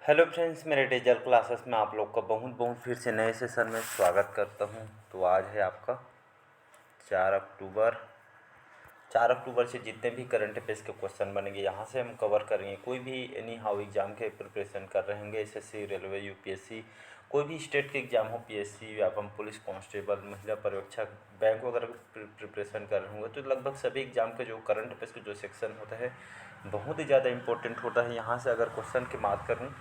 Hello friends, मेरे digital classes में आप लोग का बहुत बहुत फिर से नए सेशन में स्वागत करता हूं। तो आज है आपका 4 अक्टूबर। 4 अक्टूबर से जितने भी करंट अफेयर्स के क्वेश्चन बनेंगे यहाँ से हम कवर करेंगे। कोई भी एनी हाउ एग्ज़ाम के प्रिपरेशन कर रहे होंगे, एसएससी, रेलवे, यूपीएससी, कोई भी स्टेट के एग्ज़ाम हो, पीएससी, व्यापम पुलिस कांस्टेबल, महिला पर्यवेक्षक, बैंक वगैरह का प्रिपरेशन कर रहे होंगे, तो लगभग सभी एग्ज़ाम के जो करंट अफेयर्स के जो सेक्शन होता है बहुत ही ज़्यादा इंपॉर्टेंट होता है। यहाँ से अगर क्वेश्चन की बात करूँ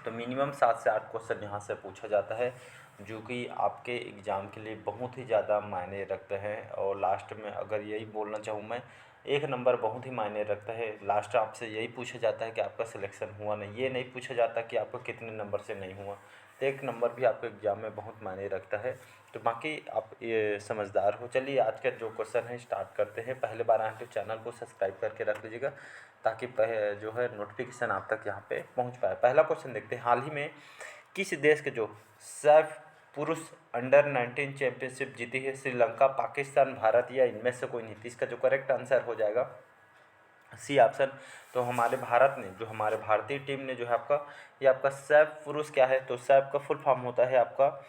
तो मिनिमम 7 से 8 क्वेश्चन यहाँ से पूछा जाता है, जो कि आपके एग्ज़ाम के लिए बहुत ही ज़्यादा मायने रखते हैं। और लास्ट में अगर यही बोलना चाहूँ मैं, एक नंबर बहुत ही मायने रखता है। लास्ट आपसे यही पूछा जाता है कि आपका सिलेक्शन हुआ नहीं, ये नहीं पूछा जाता कि आपका कितने नंबर से नहीं हुआ। तो एक नंबर भी आपके एग्ज़ाम में बहुत मायने रखता है। तो बाकी आप ये समझदार हो। चलिए आज का जो क्वेश्चन है स्टार्ट करते हैं। पहले बार आए तो चैनल को सब्सक्राइब करके रख लीजिएगा, ताकि जो है नोटिफिकेशन आप तक यहाँ पे पहुँच पाए। पहला क्वेश्चन देखते हैं, हाल ही में किस देश के जो सैफ पुरुष अंडर 19 चैंपियनशिप जीती है? श्रीलंका, पाकिस्तान, भारत या इनमें से कोई नहीं? तो इसका जो करेक्ट आंसर हो जाएगा सी ऑप्शन। तो हमारे भारत ने, जो हमारे भारतीय टीम ने जो है आपका, ये आपका सैफ पुरुष क्या है? तो सैफ का फुल फॉर्म होता है आपका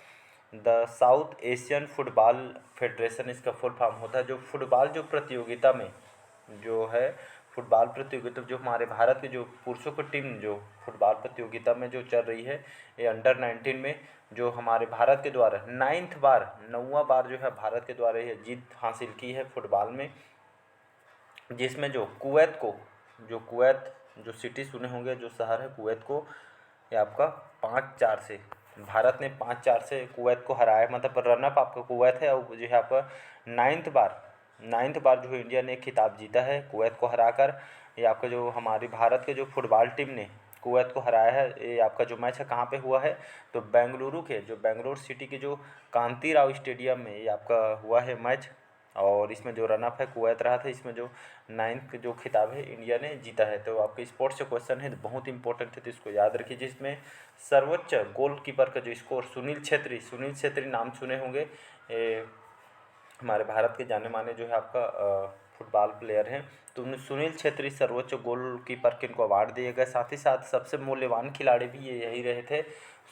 the south Asian football federation, इसका फुल फॉर्म होता है। जो फुटबॉल जो प्रतियोगिता में जो है, फुटबॉल प्रतियोगिता जो हमारे भारत की जो पुरुषों की टीम जो फुटबॉल प्रतियोगिता में जो चल रही है, ये अंडर 19 में जो हमारे भारत के द्वारा 9वां बार जो है भारत के द्वारा यह जीत हासिल की है फुटबॉल में। जिसमें जो कुवैत जो सिटी सुने होंगे, जो शहर है कुवैत को, ये आपका 5-4 से, भारत ने 5-4 से कुवैत को हराया। मतलब रनअप आपका कुवैत है, और जो है आपका नाइन्थ बार जो है इंडिया ने खिताब जीता है कुवैत को हराकर। ये आपका जो हमारी भारत के जो फुटबॉल टीम ने कुवैत को हराया है, ये आपका जो मैच है कहाँ पे हुआ है? तो बेंगलुरु के जो बेंगलुरु सिटी के जो कांति राव स्टेडियम में ये आपका हुआ है मैच। और इसमें जो रनअप है कुवैत रहा था। इसमें जो 9th जो खिताब है इंडिया ने जीता है। तो आपके स्पोर्ट्स से क्वेश्चन है, तो बहुत इंपॉर्टेंट है, तो इसको याद रखिए। जिसमें सर्वोच्च गोलकीपर का जो स्कोर सुनील छेत्री नाम सुने होंगे, हमारे भारत के जाने माने जो है आपका फुटबॉल प्लेयर हैं। तो सुनील छेत्री सर्वोच्च गोलकीपर के इनको अवार्ड दिए गए। साथ ही साथ सबसे मूल्यवान खिलाड़ी भी ये यही रहे थे,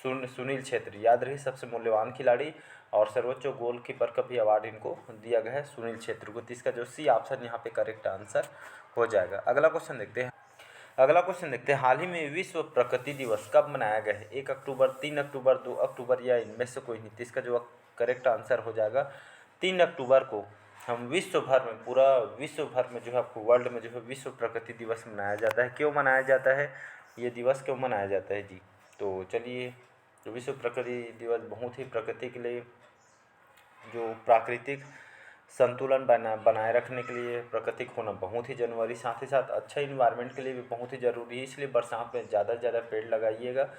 सुनील छेत्री, याद रही, सबसे मूल्यवान खिलाड़ी। और सर्वोच्च गोलकीपर का भी अवार्ड इनको दिया गया है सुनील छेत्री को। तो इसका जो सी ऑप्शन यहाँ पे करेक्ट आंसर हो जाएगा। अगला क्वेश्चन देखते हैं, हाल ही में विश्व प्रकृति दिवस कब मनाया गया है? 1 अक्टूबर, 3 अक्टूबर, 2 अक्टूबर या इनमें से कोई नहीं? तो इसका जो करेक्ट आंसर हो जाएगा 3 अक्टूबर को हम विश्व भर में, पूरा विश्व भर में जो है आपको वर्ल्ड में जो है विश्व प्रकृति दिवस मनाया जाता है। क्यों मनाया जाता है ये दिवस, क्यों मनाया जाता है जी? तो चलिए, तो विश्व प्रकृति दिवस बहुत ही प्रकृति के लिए, जो प्राकृतिक संतुलन बनाए रखने के लिए प्राकृतिक होना बहुत ही ज़रूरी, साथ ही साथ अच्छा इन्वायरमेंट के लिए भी बहुत ही ज़रूरी है। इसलिए बरसात में ज़्यादा से ज़्यादा पेड़ लगाइएगा।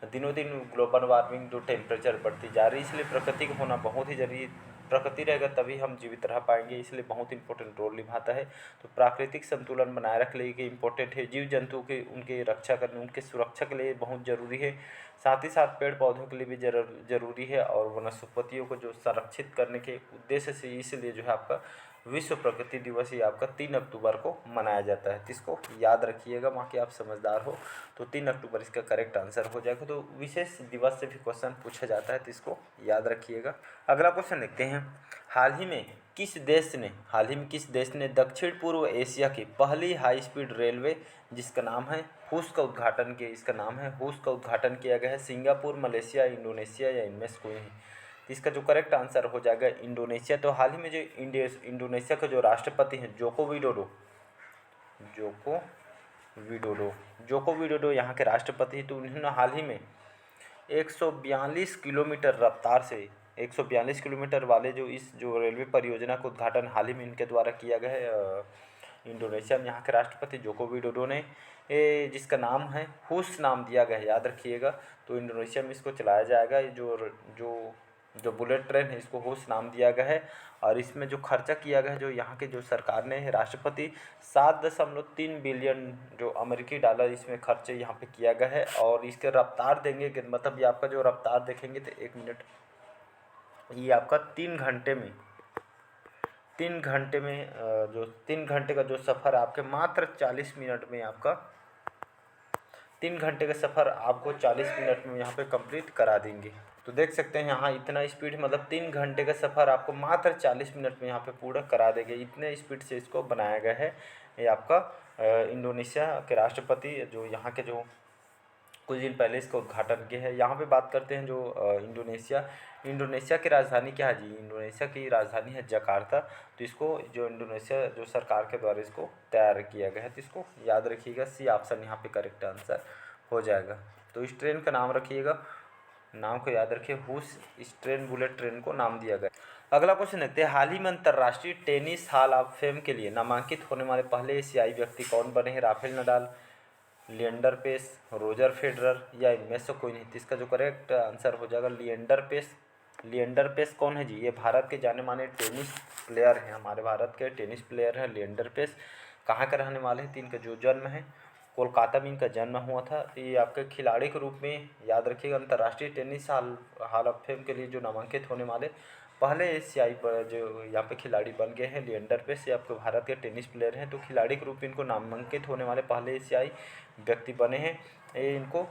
दिनों दिन ग्लोबल वार्मिंग जो टेम्परेचर बढ़ती जा रही है, इसलिए प्रकृति का होना बहुत ही ज़रूरी। प्रकृति रहेगा तभी हम जीवित रह पाएंगे, इसलिए बहुत इंपॉर्टेंट रोल निभाता है। तो प्राकृतिक संतुलन बनाए रखने के लिए इम्पोर्टेंट है। जीव जंतु के उनके रक्षा करने, उनके सुरक्षा के लिए बहुत ज़रूरी है। साथ ही साथ पेड़ पौधों के लिए भी ज़रूरी है, और वनस्पतियों को जो संरक्षित करने के उद्देश्य से इसलिए जो है आपका विश्व प्रकृति दिवस ये आपका 3 अक्टूबर को मनाया जाता है। तो इसको याद रखिएगा, बाकी आप समझदार हो। तो 3 अक्टूबर इसका करेक्ट आंसर हो जाएगा। तो विशेष दिवस से भी क्वेश्चन पूछा जाता है, तो इसको याद रखिएगा। अगला क्वेश्चन देखते हैं, हाल ही में किस देश ने दक्षिण पूर्व एशिया की पहली हाई स्पीड रेलवे जिसका नाम है हुस का उद्घाटन किया गया है? सिंगापुर, मलेशिया, इंडोनेशिया या इनमें से कोई नहीं? तो इसका जो करेक्ट आंसर हो जाएगा इंडोनेशिया। तो हाल ही में जो इंडोनेशिया के जो राष्ट्रपति हैं जोको विडोडो यहाँ के राष्ट्रपति हैं। तो उन्होंने हाल ही में 142 किलोमीटर रफ्तार से 142 किलोमीटर वाले जो रेलवे परियोजना का उद्घाटन हाल ही में इनके द्वारा किया गया है इंडोनेशिया में। यहाँ के राष्ट्रपति जोको विडोडो ने, जिसका नाम है हुस नाम दिया गया है, याद रखिएगा। तो इंडोनेशिया में इसको चलाया जाएगा। ये जो बुलेट ट्रेन है, इसको हुस नाम दिया गया है। और इसमें जो खर्चा किया गया है, जो यहाँ के जो सरकार ने, राष्ट्रपति 7.3 बिलियन जो अमेरिकी डॉलर इसमें खर्च यहाँ पे किया गया है। और इसके रफ्तार देंगे कि मतलब ये आपका जो रफ्तार देखेंगे तो 1 मिनट, ये आपका 3 घंटे में जो 3 घंटे का जो सफ़र आपके मात्र 40 मिनट में आपका 3 घंटे का सफ़र आपको 40 मिनट में यहाँ पे कंप्लीट करा देंगे। तो देख सकते हैं यहाँ इतना स्पीड, मतलब 3 घंटे का सफ़र आपको मात्र 40 मिनट में यहाँ पे पूरा करा देंगे, इतने स्पीड से इसको बनाया गया है। ये आपका इंडोनेशिया के राष्ट्रपति जो यहाँ के जो कुछ दिन पहले इसका उद्घाटन किया है। यहाँ पे बात करते हैं जो इंडोनेशिया की राजधानी क्या है जी, इंडोनेशिया की राजधानी है जकार्ता। तो इसको जो इंडोनेशिया जो सरकार के द्वारा इसको तैयार किया गया है, तो इसको याद रखिएगा, सी ऑप्शन यहाँ पे करेक्ट आंसर हो जाएगा। तो इस ट्रेन का नाम रखिएगा, नाम को याद रखिए, हुस इस ट्रेन बुलेट ट्रेन को नाम दिया गया। अगला क्वेश्चन देखते हैं, हाल ही में अंतर्राष्ट्रीय टेनिस हॉल ऑफ फेम के लिए नामांकित होने वाले पहले एशियाई व्यक्ति कौन बने हैं? Rafael Nadal, Leander Paes, Roger Federer या इनमें से कोई नहीं? तो इसका जो करेक्ट आंसर हो जाएगा लिएंडर पेस। लिएंडर पेस कौन है जी? ये भारत के जाने माने टेनिस प्लेयर हैं, हमारे भारत के टेनिस प्लेयर हैं लिएंडर पेस। कहाँ के रहने वाले हैं? तो इनका जो जन्म है कोलकाता में इनका जन्म हुआ था। तो ये आपके खिलाड़ी के रूप में याद रखिएगा, अंतर्राष्ट्रीय टेनिस हॉल ऑफ फेम के लिए जो नामांकित होने वाले पहले एशियाई पर जो यहाँ पे खिलाड़ी बन गए हैं लिएंडर पेस। ये आपके भारत के टेनिस प्लेयर हैं, तो खिलाड़ी के रूप में इनको नामांकित होने वाले पहले एशियाई व्यक्ति बने हैं। ये इनको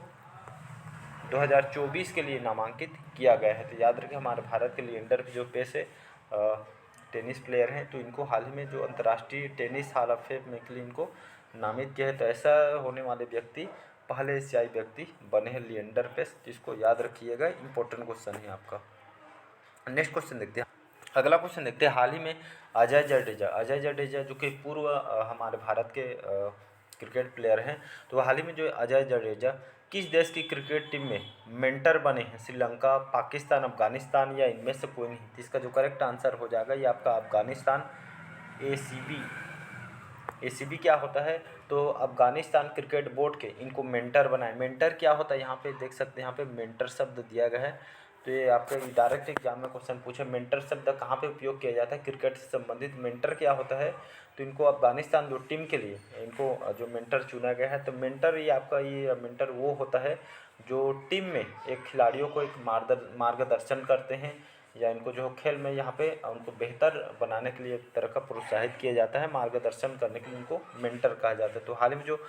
2024 के लिए नामांकित किया गया है। तो याद रखें हमारे भारत के लिएंडर जो पेस है टेनिस प्लेयर हैं, तो इनको हाल ही में जो अंतर्राष्ट्रीय टेनिस हॉल ऑफ फेम के लिए इनको नामित किया है। तो ऐसा होने वाले व्यक्ति पहले एशियाई व्यक्ति बने हैं लिएंडर पेस, जिसको याद रखिएगा, इंपॉर्टेंट क्वेश्चन है आपका। नेक्स्ट क्वेश्चन देखते हैं, अगला क्वेश्चन देखते हैं, हाल ही में अजय जडेजा जो कि पूर्व हमारे भारत के क्रिकेट प्लेयर हैं, तो हाल ही में जो अजय जडेजा किस देश की क्रिकेट टीम में मेंटर बने हैं? श्रीलंका, पाकिस्तान, अफगानिस्तान या इनमें से कोई नहीं? तो इसका जो करेक्ट आंसर हो जाएगा ये आपका अफगानिस्तान। एसीबी क्या होता है? तो अफगानिस्तान क्रिकेट बोर्ड के इनको मेंटर बनाए। मेंटर क्या होता है? यहाँ पे देख सकते हैं, यहाँ पे मेंटर शब्द दिया गया है। तो ये आपके डायरेक्ट एग्जाम में क्वेश्चन पूछे मेंटर शब्द कहाँ पे उपयोग किया जाता है क्रिकेट से संबंधित, मेंटर क्या होता है? तो इनको अफगानिस्तान जो टीम के लिए इनको जो मेंटर चुना गया है, तो मेंटर ये आपका ये मेंटर वो होता है जो टीम में एक खिलाड़ियों को एक मार्गदर्शन करते हैं, या इनको जो खेल में यहाँ पे उनको बेहतर बनाने के लिए एक तरह का प्रोत्साहित किया जाता है, मार्गदर्शन करने के लिए इनको मेंटर कहा जाता है। तो हाल ही में जो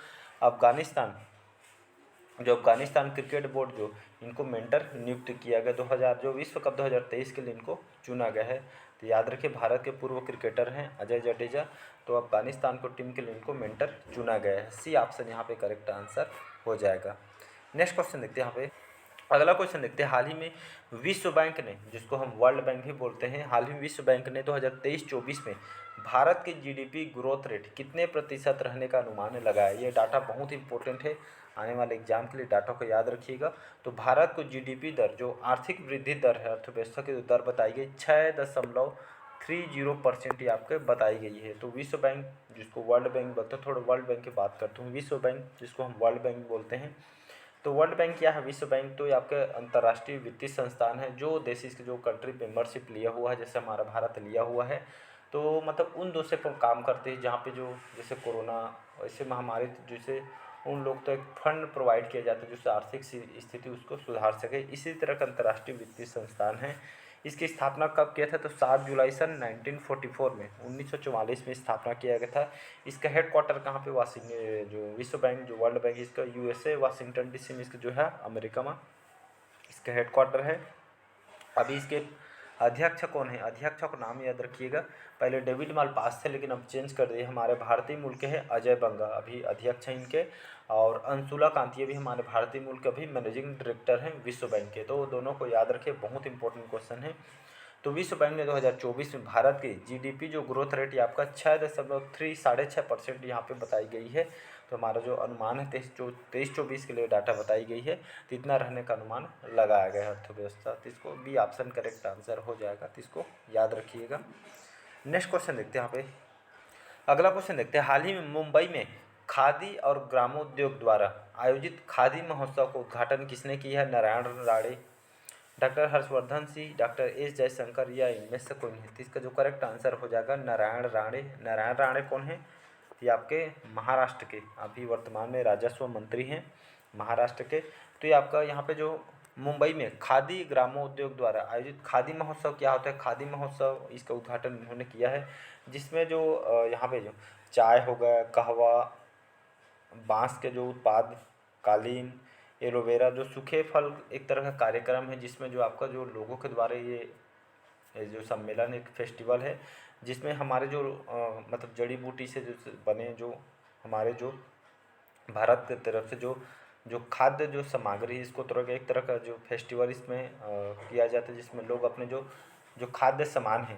अफगानिस्तान क्रिकेट बोर्ड जो इनको मेंटर नियुक्त किया गया 2000 जो विश्व कप 2023 के लिए इनको चुना गया है। तो याद रखिए भारत के पूर्व क्रिकेटर हैं अजय जडेजा, तो अफगानिस्तान को टीम के लिए इनको मेंटर चुना गया है। सी ऑप्शन यहाँ पे करेक्ट आंसर हो जाएगा। नेक्स्ट क्वेश्चन देखते हैं, यहाँ पे अगला क्वेश्चन देखते हैं, हाल ही में विश्व बैंक ने, जिसको हम वर्ल्ड बैंक भी बोलते हैं, हाल ही में विश्व बैंक ने 2023-24 में भारत की जीडीपी ग्रोथ रेट कितने प्रतिशत रहने का अनुमान लगाया? ये डाटा बहुत इंपॉर्टेंट है, आने वाले एग्जाम के लिए डाटा को याद रखिएगा। तो भारत को जीडीपी दर जो आर्थिक वृद्धि दर है, अर्थव्यवस्था की दर बताई गई 6.30% ये आपके बताई गई है। तो विश्व बैंक जिसको वर्ल्ड बैंक बोलते हैं, थोड़ा वर्ल्ड बैंक की बात करता हूँ। विश्व बैंक जिसको हम वर्ल्ड बैंक बोलते हैं, तो वर्ल्ड बैंक क्या है? विश्व बैंक तो ये आपके अंतर्राष्ट्रीय वित्तीय संस्थान है जो देश के जो कंट्री मेंबरशिप लिया हुआ है, जैसे हमारा भारत लिया हुआ है। तो मतलब उन देशों पर काम करते हैं जहाँ पे जो जैसे कोरोना ऐसे महामारी, जैसे उन लोग तो एक फंड प्रोवाइड किया जाता है जिससे आर्थिक स्थिति उसको सुधार सके, इसी तरह का अंतर्राष्ट्रीय वित्तीय संस्थान है। इसकी स्थापना कब किया था? तो 7 जुलाई सन 1944 में 1944 में स्थापना किया गया था। इसका हेडक्वार्टर कहाँ पे? वाशिंगटन, जो विश्व बैंक जो वर्ल्ड बैंक इसका यूएसए वाशिंगटन डीसी में इसका जो है अमेरिका में इसका हेडक्वार्टर है। अभी इसके अध्यक्ष कौन है? अध्यक्ष का नाम याद रखिएगा, पहले डेविड मालपास थे लेकिन अब चेंज कर दिए, हमारे भारतीय मूल के हैं अजय बंगा अभी अध्यक्ष हैं इनके, और अंशुला कांति भी हमारे भारतीय मूल के अभी मैनेजिंग डायरेक्टर हैं विश्व बैंक के। तो दोनों को याद रखिए, बहुत इंपॉर्टेंट क्वेश्चन है। तो विश्व बैंक ने 2024 में भारत की जीडीपी जो ग्रोथ रेट ये आपका 6.6% यहाँ पे बताई गई है। तो हमारा जो अनुमान है 23-24 के लिए डाटा बताई गई है, तो इतना रहने का अनुमान लगाया गया है अर्थव्यवस्था। तो इसको बी ऑप्शन करेक्ट आंसर हो जाएगा, तो इसको याद रखिएगा। नेक्स्ट क्वेश्चन देखते हैं, यहाँ पे अगला क्वेश्चन देखते हैं, हाल ही में मुंबई में खादी और ग्रामोद्योग द्वारा आयोजित खादी महोत्सव का उद्घाटन किसने किया है? Narayan Rane, doctor Harshvardhan Singh, doctor S Jaishankar या इनमें से कोई नहीं? तो इसका जो करेक्ट आंसर हो जाएगा नारायण राणे। नारायण राणे कौन है? ये आपके महाराष्ट्र के अभी वर्तमान में राजस्व मंत्री हैं महाराष्ट्र के। तो ये आपका यहाँ पे जो मुंबई में खादी ग्रामोद्योग द्वारा आयोजित खादी महोत्सव क्या होता है? खादी महोत्सव इसका उद्घाटन उन्होंने किया है, जिसमें जो यहाँ पे जो चाय हो गया, कहवा, बांस के जो उत्पाद कालीन, एलोवेरा, जो सूखे फल एक तरह का कार्यक्रम है जिसमें जो आपका जो लोगों के द्वारा ये जो सम्मेलन एक फेस्टिवल है जिसमें हमारे जो मतलब जड़ी बूटी से जो बने जो हमारे जो भारत की तरफ से जो जो खाद्य जो सामग्री है इसको तरह का एक तरह का जो फेस्टिवल इसमें किया जाता है जिसमें लोग अपने जो जो खाद्य सामान है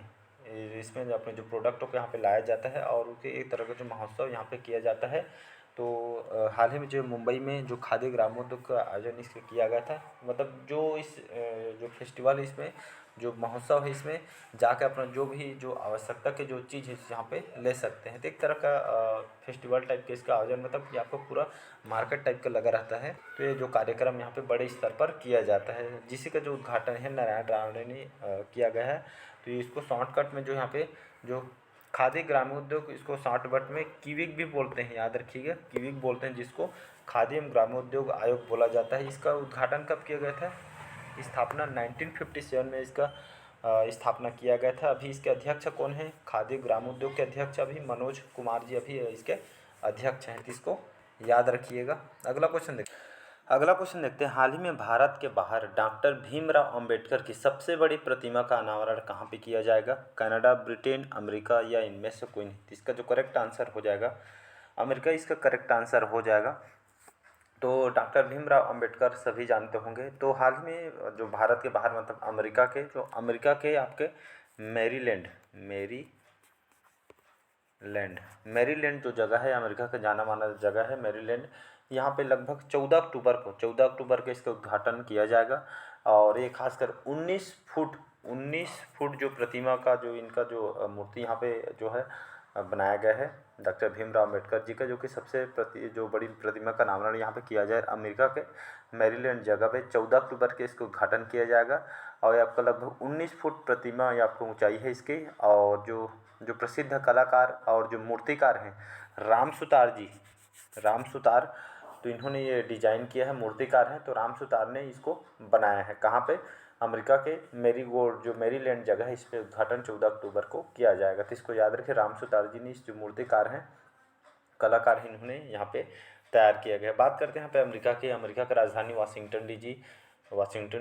इसमें जो अपने जो प्रोडक्टों को यहाँ पे लाया जाता है और उनके एक तरह का जो महोत्सव यहाँ पे किया जाता है। तो हाल ही में जो मुंबई में जो खादी ग्रामोद्योग का आयोजन इसके किया गया था, मतलब जो इस जो फेस्टिवल है इसमें जो महोत्सव है इसमें जाके अपना जो भी जो आवश्यकता की जो चीज़ है यहाँ पे ले सकते हैं। तो एक तरह का फेस्टिवल टाइप का इसका आयोजन मतलब कि आपको पूरा मार्केट टाइप का लगा रहता है। तो ये जो कार्यक्रम यहाँ पे बड़े स्तर पर किया जाता है जिसी का जो उद्घाटन है नारायण राणे ने किया गया है। तो इसको शॉर्टकट में जो यहाँ पे जो खादी ग्रामोद्योग इसको शॉर्टकट में किविक भी बोलते हैं, याद रखिएगा किविक बोलते हैं जिसको खादी एवं ग्रामोद्योग आयोग बोला जाता है। इसका उद्घाटन कब किया गया था? स्थापना 1957 में इसका स्थापना किया गया था। अभी इसके अध्यक्ष कौन है? खादी ग्रामोद्योग के अध्यक्ष अभी मनोज कुमार जी अभी इसके अध्यक्ष हैं, तो इसको याद रखिएगा। अगला क्वेश्चन देखते हैं। हाल ही में भारत के बाहर डॉक्टर भीमराव अंबेडकर की सबसे बड़ी प्रतिमा का अनावरण कहाँ पे किया जाएगा? कनाडा, ब्रिटेन, अमेरिका या इनमें से कोई नहीं? तो इसका जो करेक्ट आंसर हो जाएगा अमेरिका, इसका करेक्ट आंसर हो जाएगा। तो डॉक्टर भीमराव अंबेडकर सभी जानते होंगे। तो हाल ही में जो भारत के बाहर मतलब अमेरिका के आपके मैरीलैंड जो जगह है अमेरिका का जाना माना जगह है मैरीलैंड, यहाँ पे लगभग 14 अक्टूबर को इसका उद्घाटन किया जाएगा। और ये खासकर 19 फुट जो प्रतिमा का जो इनका जो मूर्ति यहाँ पे जो है बनाया गया है डॉक्टर भीमराव अम्बेडकर जी का, जो कि सबसे जो बड़ी प्रतिमा का अनावरण यहाँ पे किया जाए अमेरिका के मैरीलैंड जगह पे 14 अक्टूबर के इसको उद्घाटन किया जाएगा। और ये आपका लगभग 19 फुट प्रतिमा ये आपको ऊंचाई है इसकी। और जो जो प्रसिद्ध कलाकार और जो मूर्तिकार हैं राम सुतार, तो इन्होंने ये डिजाइन किया है, मूर्तिकार हैं तो राम सुतार ने इसको बनाया है। कहाँ पे? अमेरिका के जो मैरीलैंड जगह है, इस पे उद्घाटन 14 अक्टूबर को किया जाएगा। तो इसको याद रखिए, राम सुतार जी ने इस जो मूर्तिकार हैं कलाकार हैं इन्होंने यहाँ पे तैयार किया गया। बात करते हैं यहाँ पे अमेरिका का राजधानी वाशिंगटन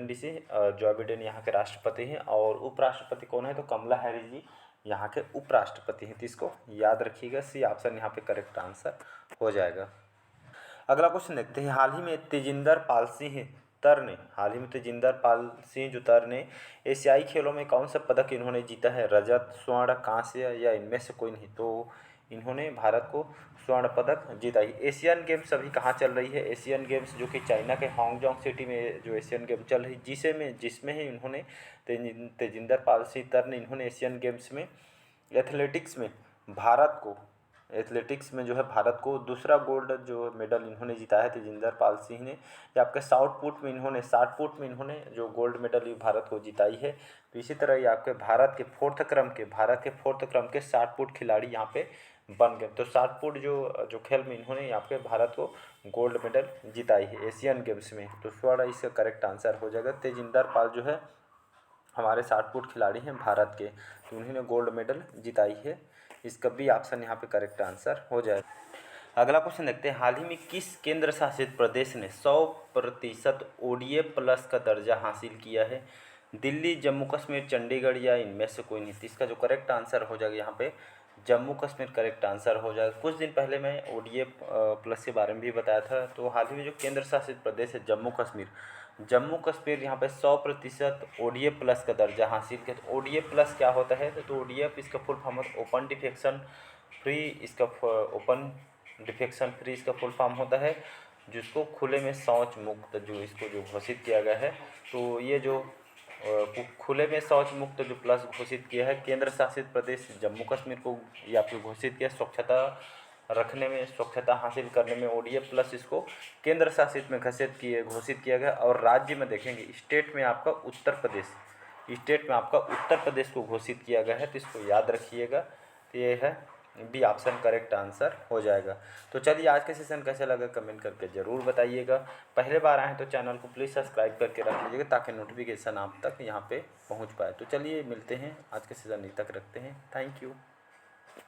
डीसी। जो बिडेन यहाँ के राष्ट्रपति हैं और उपराष्ट्रपति कौन है? तो कमला हैरिस जी यहाँ के उपराष्ट्रपति हैं। तो इसको याद रखिएगा, सी ऑप्शन यहाँ पे करेक्ट आंसर हो जाएगा। अगला क्वेश्चन देखते हैं। हाल ही में तेजिंदर पाल सिंह तर ने एशियाई खेलों में कौन सा पदक इन्होंने जीता है? रजत, स्वर्ण, कांस्य या इनमें से कोई नहीं? तो इन्होंने भारत को स्वर्ण पदक जीता है। एशियन गेम्स अभी कहाँ चल रही है? एशियन गेम्स जो कि चाइना के हांगजोंग सिटी में जो एशियन गेम चल रही जिसमें ही इन्होंने तेजिंदर पाल सिंह तर ने इन्होंने एशियन गेम्स में एथलेटिक्स में जो है भारत को दूसरा गोल्ड जो मेडल इन्होंने जीता है तेजिंदर पाल सिंह ने। ये आपके 60 फुट में इन्होंने जो गोल्ड मेडल ये भारत को जिताई है। तो इसी तरह ये आपके भारत के फोर्थ क्रम के 60 फुट खिलाड़ी यहाँ पे बन गए। तो 60 फुट जो खेल में इन्होंने यहाँ पे भारत को गोल्ड मेडल जिताई है एशियन गेम्स में। तो स्वर्ण इसका करेक्ट आंसर हो जाएगा। तेजिंदर पाल जो है हमारे 60 फुट खिलाड़ी हैं भारत के, तो उन्होंने गोल्ड मेडल जिताई है। इसका भी ऑप्शन यहाँ पे करेक्ट आंसर हो जाएगा। अगला क्वेश्चन देखते हैं। हाल ही में किस केंद्र शासित प्रदेश ने 100% ओडीए प्लस का दर्जा हासिल किया है? दिल्ली, जम्मू कश्मीर, चंडीगढ़ या इनमें से कोई नहीं? इसका जो करेक्ट आंसर हो जाएगा यहाँ पे जम्मू कश्मीर करेक्ट आंसर हो जाएगा। कुछ दिन पहले मैं ओडीए प्लस के बारे में भी बताया था। तो हाल ही में जो केंद्र शासित प्रदेश है जम्मू कश्मीर यहाँ पे 100% ओडीए प्लस का दर्जा हासिल किया। तो ओडीए प्लस क्या होता है? तो ओडीए इसका फुल फॉर्म होता है ओपन डिफेक्शन फ्री इसका फुल फॉर्म होता है, जिसको खुले में शौच मुक्त जो घोषित किया गया है। तो ये जो खुले में शौच मुक्त जो प्लस घोषित किया है केंद्र शासित प्रदेश जम्मू कश्मीर को, ये आपको घोषित किया स्वच्छता हासिल करने में ओडीए प्लस इसको केंद्र शासित में घोषित किया गया। और राज्य में देखेंगे स्टेट में आपका उत्तर प्रदेश को घोषित किया गया है। तो इसको याद रखिएगा। तो ये है बी ऑप्शन करेक्ट आंसर हो जाएगा। तो चलिए आज का सेशन कैसा लगा कमेंट करके ज़रूर बताइएगा। पहले बार आए तो चैनल को प्लीज़ सब्सक्राइब करके रख लीजिएगा ताकि नोटिफिकेशन आप तक यहाँ पे पहुँच पाए। तो चलिए मिलते हैं, आज का सेशन यहीं तक रखते हैं। Thank you.